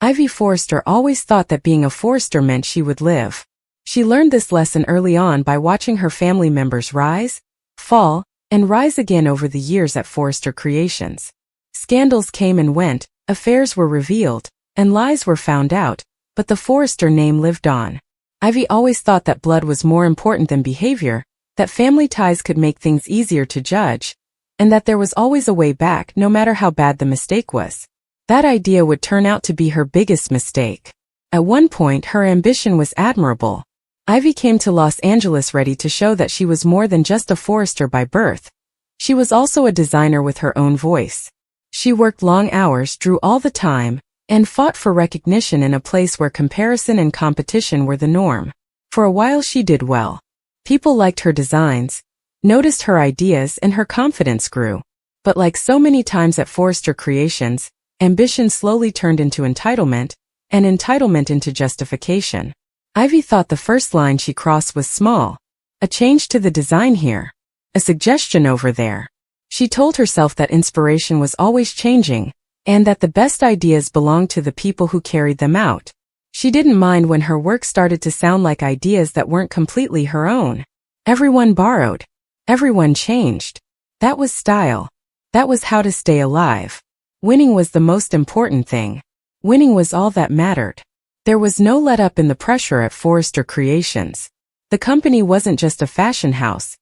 Ivy Forrester always thought that being a Forrester meant she would live. She learned this lesson early on by watching her family members rise, fall, and rise again over the years at Forrester Creations. Scandals came and went, affairs were revealed, and lies were found out, but the Forrester name lived on. Ivy always thought that blood was more important than behavior, that family ties could make things easier to judge, and that there was always a way back no matter how bad the mistake was. That idea would turn out to be her biggest mistake. At one point, her ambition was admirable. Ivy came to Los Angeles ready to show that she was more than just a Forrester by birth. She was also a designer with her own voice. She worked long hours, drew all the time, and fought for recognition in a place where comparison and competition were the norm. For a while she did well. People liked her designs, noticed her ideas, and her confidence grew. But like so many times at Forrester Creations, ambition slowly turned into entitlement, and entitlement into justification. Ivy thought the first line she crossed was small. A change to the design here. A suggestion over there. She told herself that inspiration was always changing, and that the best ideas belonged to the people who carried them out. She didn't mind when her work started to sound like ideas that weren't completely her own. Everyone borrowed. Everyone changed. That was style. That was how to stay alive. Winning was the most important thing. Winning was all that mattered. There was no let-up in the pressure at Forrester Creations. The company wasn't just a fashion house.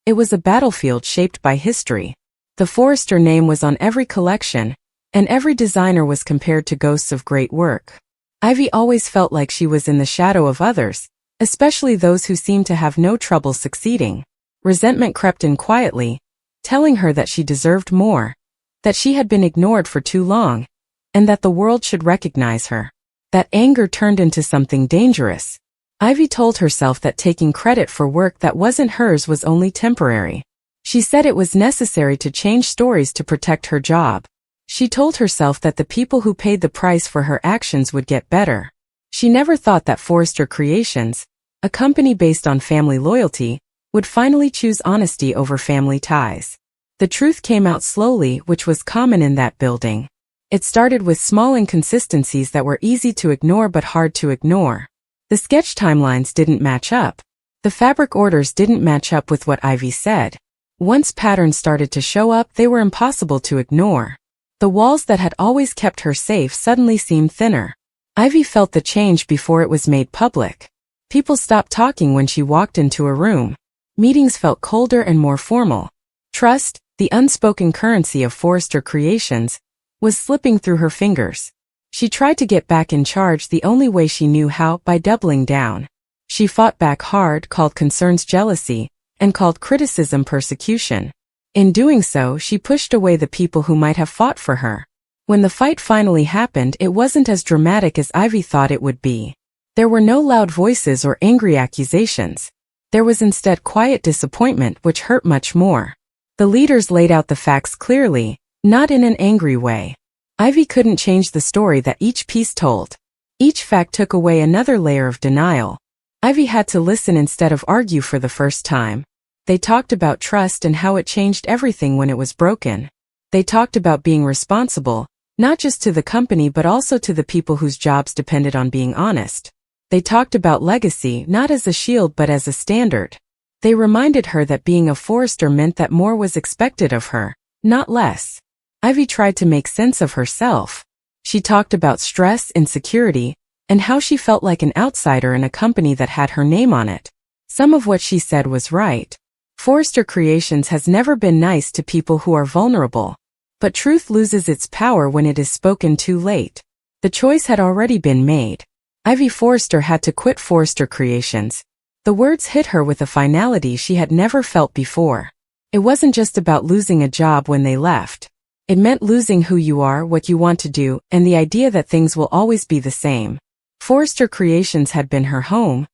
It was a battlefield shaped by history. The Forrester name was on every collection, and every designer was compared to ghosts of great work. Ivy always felt like she was in the shadow of others, especially those who seemed to have no trouble succeeding. Resentment crept in quietly, telling her that she deserved more, that she had been ignored for too long, and that the world should recognize her. That anger turned into something dangerous. Ivy told herself that taking credit for work that wasn't hers was only temporary. She said it was necessary to change stories to protect her job. She told herself that the people who paid the price for her actions would get better. She never thought that Forrester Creations, a company based on family loyalty, would finally choose honesty over family ties. The truth came out slowly, which was common in that building. It started with small inconsistencies that were easy to ignore but hard to ignore. The sketch timelines didn't match up. The fabric orders didn't match up with what Ivy said. Once patterns started to show up, they were impossible to ignore. The walls that had always kept her safe suddenly seemed thinner. Ivy felt the change before it was made public. People stopped talking when she walked into a room. Meetings felt colder and more formal. Trust, the unspoken currency of Forrester Creations, was slipping through her fingers. She tried to get back in charge the only way she knew how, by doubling down. She fought back hard, called concerns jealousy, and called criticism persecution. In doing so, she pushed away the people who might have fought for her. When the fight finally happened, it wasn't as dramatic as Ivy thought it would be. There were no loud voices or angry accusations. There was instead quiet disappointment, which hurt much more. The leaders laid out the facts clearly, not in an angry way. Ivy couldn't change the story that each piece told. Each fact took away another layer of denial. Ivy had to listen instead of argue for the first time. They talked about trust and how it changed everything when it was broken. They talked about being responsible, not just to the company but also to the people whose jobs depended on being honest. They talked about legacy not as a shield but as a standard. They reminded her that being a Forrester meant that more was expected of her, not less. Ivy tried to make sense of herself. She talked about stress, insecurity, and how she felt like an outsider in a company that had her name on it. Some of what she said was right. Forrester Creations has never been nice to people who are vulnerable. But truth loses its power when it is spoken too late. The choice had already been made. Ivy Forrester had to quit Forrester Creations. The words hit her with a finality she had never felt before. It wasn't just about losing a job when they left. It meant losing who you are, what you want to do, and the idea that things will always be the same. Forrester Creations had been her home,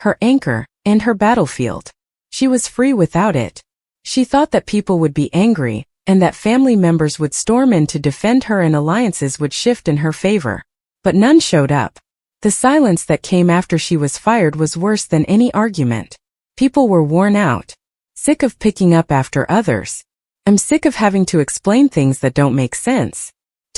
her anchor, and her battlefield. She was free without it. She thought that people would be angry, and that family members would storm in to defend her and alliances would shift in her favor. But none showed up. The silence that came after she was fired was worse than any argument. People were worn out. Sick of picking up after others. I'm sick of having to explain things that don't make sense.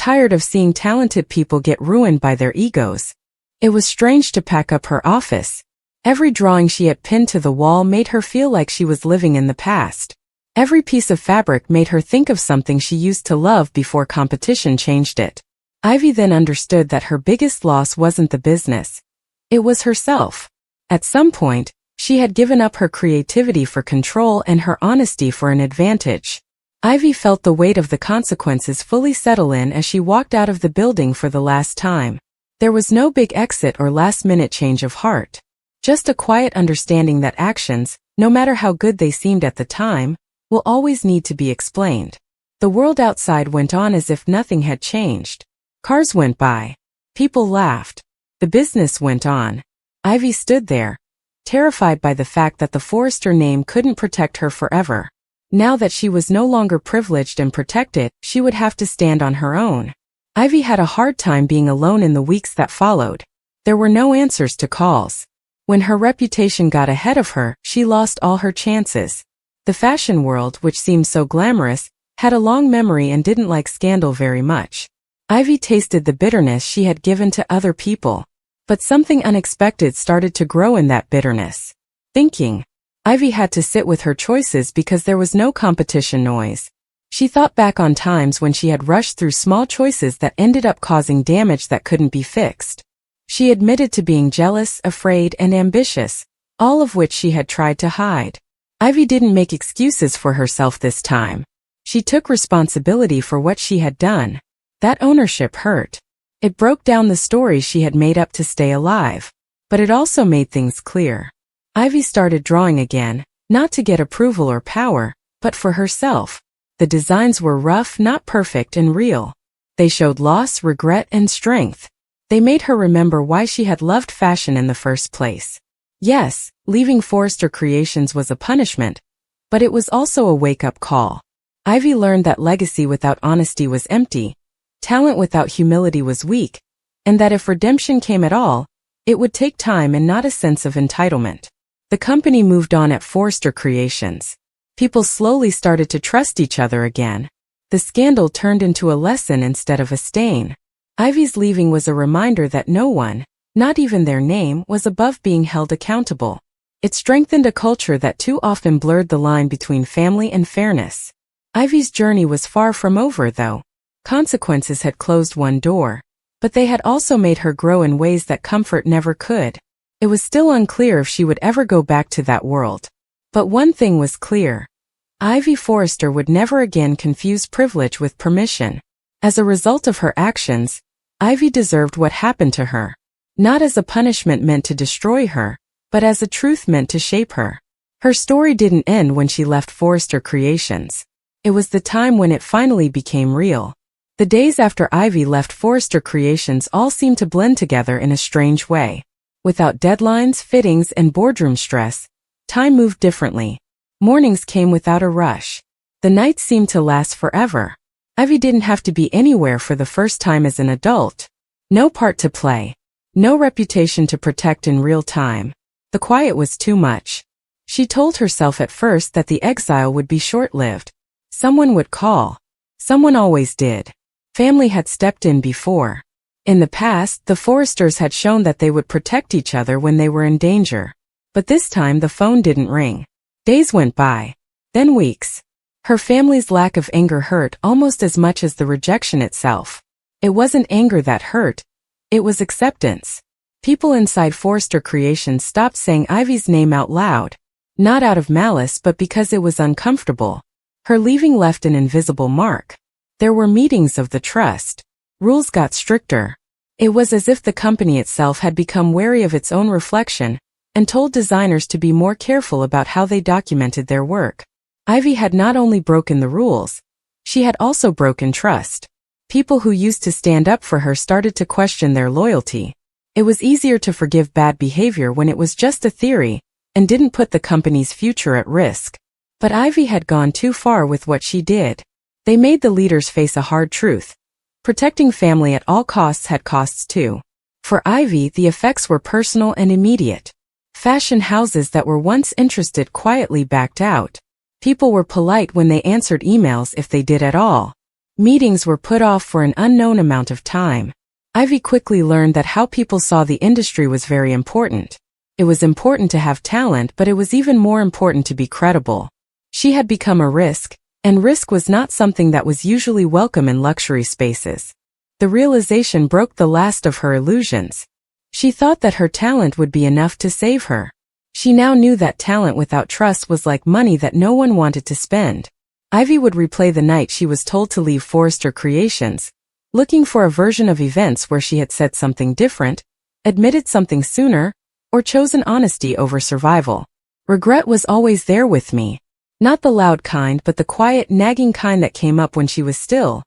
tired of seeing talented people get ruined by their egos. It was strange to pack up her office. Every drawing she had pinned to the wall made her feel like she was living in the past. Every piece of fabric made her think of something she used to love before competition changed it. Ivy then understood that her biggest loss wasn't the business. It was herself. At some point, she had given up her creativity for control and her honesty for an advantage. Ivy felt the weight of the consequences fully settle in as she walked out of the building for the last time. There was no big exit or last-minute change of heart. Just a quiet understanding that actions, no matter how good they seemed at the time, will always need to be explained. The world outside went on as if nothing had changed. Cars went by. People laughed. The business went on. Ivy stood there, terrified by the fact that the Forrester name couldn't protect her forever. Now that she was no longer privileged and protected, she would have to stand on her own. Ivy had a hard time being alone in the weeks that followed. There were no answers to calls. When her reputation got ahead of her, she lost all her chances. The fashion world, which seemed so glamorous, had a long memory and didn't like scandal very much. Ivy tasted the bitterness she had given to other people. But something unexpected started to grow in that bitterness. Thinking. Ivy had to sit with her choices because there was no competition noise. She thought back on times when she had rushed through small choices that ended up causing damage that couldn't be fixed. She admitted to being jealous, afraid, and ambitious, all of which she had tried to hide. Ivy didn't make excuses for herself this time. She took responsibility for what she had done. That ownership hurt. It broke down the stories she had made up to stay alive. But it also made things clear. Ivy started drawing again, not to get approval or power, but for herself. The designs were rough, not perfect, and real. They showed loss, regret, and strength. They made her remember why she had loved fashion in the first place. Yes, leaving Forrester Creations was a punishment, but it was also a wake-up call. Ivy learned that legacy without honesty was empty, talent without humility was weak, and that if redemption came at all, it would take time and not a sense of entitlement. The company moved on at Forrester Creations. People slowly started to trust each other again. The scandal turned into a lesson instead of a stain. Ivy's leaving was a reminder that no one, not even their name, was above being held accountable. It strengthened a culture that too often blurred the line between family and fairness. Ivy's journey was far from over, though. Consequences had closed one door, but they had also made her grow in ways that comfort never could. It was still unclear if she would ever go back to that world. But one thing was clear. Ivy Forrester would never again confuse privilege with permission. As a result of her actions, Ivy deserved what happened to her. Not as a punishment meant to destroy her, but as a truth meant to shape her. Her story didn't end when she left Forrester Creations. It was the time when it finally became real. The days after Ivy left Forrester Creations all seemed to blend together in a strange way. Without deadlines, fittings, and boardroom stress, time moved differently. Mornings came without a rush. The nights seemed to last forever. Ivy didn't have to be anywhere for the first time as an adult. No part to play. No reputation to protect in real time. The quiet was too much. She told herself at first that the exile would be short-lived. Someone would call. Someone always did. Family had stepped in before. In the past, the Forresters had shown that they would protect each other when they were in danger. But this time the phone didn't ring. Days went by. Then weeks. Her family's lack of anger hurt almost as much as the rejection itself. It wasn't anger that hurt. It was acceptance. People inside Forrester Creations stopped saying Ivy's name out loud. Not out of malice but because it was uncomfortable. Her leaving left an invisible mark. There were meetings of the trust. Rules got stricter. It was as if the company itself had become wary of its own reflection and told designers to be more careful about how they documented their work. Ivy had not only broken the rules, she had also broken trust. People who used to stand up for her started to question their loyalty. It was easier to forgive bad behavior when it was just a theory and didn't put the company's future at risk. But Ivy had gone too far with what she did. They made the leaders face a hard truth. Protecting family at all costs had costs too. For Ivy, the effects were personal and immediate. Fashion houses that were once interested quietly backed out. People were polite when they answered emails if they did at all. Meetings were put off for an unknown amount of time. Ivy quickly learned that how people saw the industry was very important. It was important to have talent, but it was even more important to be credible. She had become a risk, and risk was not something that was usually welcome in luxury spaces. The realization broke the last of her illusions. She thought that her talent would be enough to save her. She now knew that talent without trust was like money that no one wanted to spend. Ivy would replay the night she was told to leave Forrester Creations, looking for a version of events where she had said something different, admitted something sooner, or chosen honesty over survival. Regret was always there with me. Not the loud kind, but the quiet, nagging kind that came up when she was still.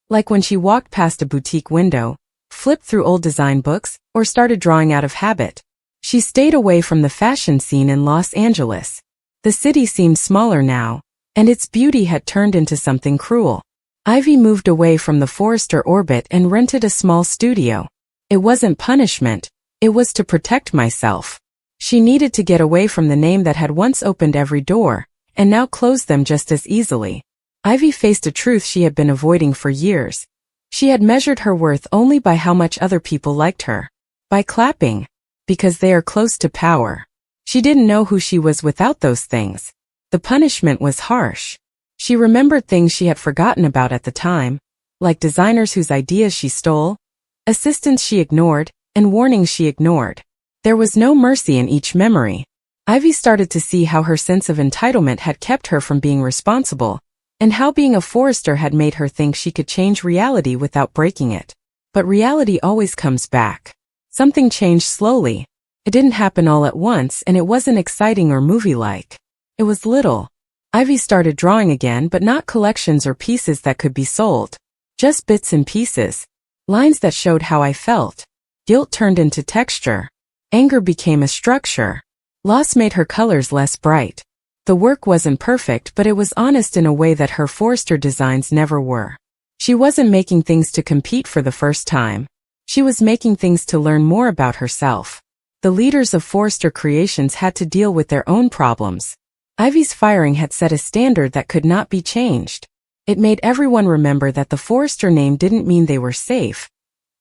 Like when she walked past a boutique window, flipped through old design books, or started drawing out of habit. She stayed away from the fashion scene in Los Angeles. The city seemed smaller now, and its beauty had turned into something cruel. Ivy moved away from the Forrester orbit and rented a small studio. It wasn't punishment, it was to protect myself. She needed to get away from the name that had once opened every door, and now closed them just as easily. Ivy faced a truth she had been avoiding for years. She had measured her worth only by how much other people liked her. By clapping. Because they are close to power. She didn't know who she was without those things. The punishment was harsh. She remembered things she had forgotten about at the time, like designers whose ideas she stole, assistants she ignored, and warnings she ignored. There was no mercy in each memory. Ivy started to see how her sense of entitlement had kept her from being responsible, and how being a Forrester had made her think she could change reality without breaking it. But reality always comes back. Something changed slowly. It didn't happen all at once, and it wasn't exciting or movie-like. It was little. Ivy started drawing again, but not collections or pieces that could be sold. Just bits and pieces. Lines that showed how I felt. Guilt turned into texture. Anger became a structure. Loss made her colors less bright. The work wasn't perfect, but it was honest in a way that her Forrester designs never were. She wasn't making things to compete for the first time. She was making things to learn more about herself. The leaders of Forrester Creations had to deal with their own problems. Ivy's firing had set a standard that could not be changed. It made everyone remember that the Forrester name didn't mean they were safe.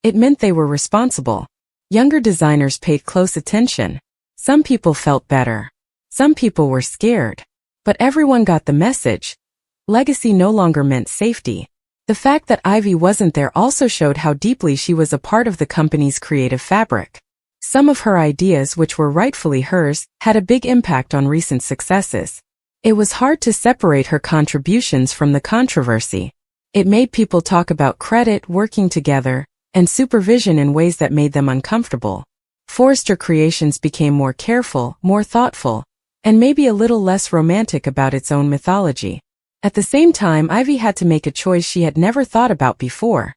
It meant they were responsible. Younger designers paid close attention. Some people felt better. Some people were scared. But everyone got the message. Legacy no longer meant safety. The fact that Ivy wasn't there also showed how deeply she was a part of the company's creative fabric. Some of her ideas, which were rightfully hers, had a big impact on recent successes. It was hard to separate her contributions from the controversy. It made people talk about credit, working together, and supervision in ways that made them uncomfortable. Forrester Creations became more careful, more thoughtful, and maybe a little less romantic about its own mythology. At the same time, Ivy had to make a choice she had never thought about before.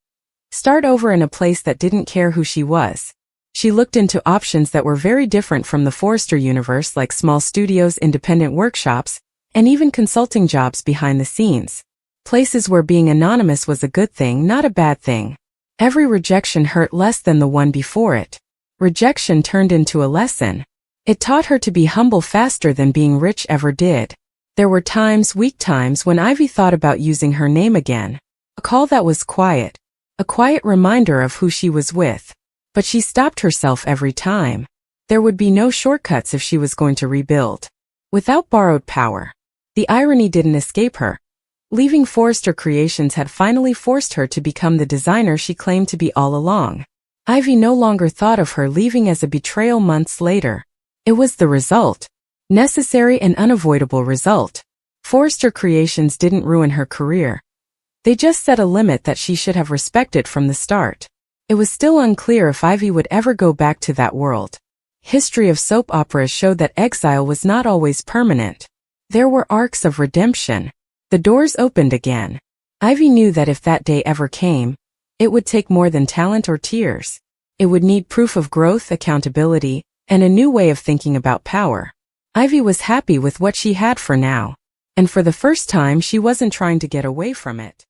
Start over in a place that didn't care who she was. She looked into options that were very different from the Forrester universe, like small studios, independent workshops, and even consulting jobs behind the scenes. Places where being anonymous was a good thing, not a bad thing. Every rejection hurt less than the one before it. Rejection turned into a lesson. It taught her to be humble faster than being rich ever did. There were times, weak times, when Ivy thought about using her name again. A call that was quiet. A quiet reminder of who she was with. But she stopped herself every time. There would be no shortcuts if she was going to rebuild. Without borrowed power. The irony didn't escape her. Leaving Forrester Creations had finally forced her to become the designer she claimed to be all along. Ivy no longer thought of her leaving as a betrayal months later. It was the result. Necessary and unavoidable result. Forrester Creations didn't ruin her career. They just set a limit that she should have respected from the start. It was still unclear if Ivy would ever go back to that world. History of soap operas showed that exile was not always permanent. There were arcs of redemption. The doors opened again. Ivy knew that if that day ever came, it would take more than talent or tears. It would need proof of growth, accountability, and a new way of thinking about power. Ivy was happy with what she had for now. And for the first time, she wasn't trying to get away from it.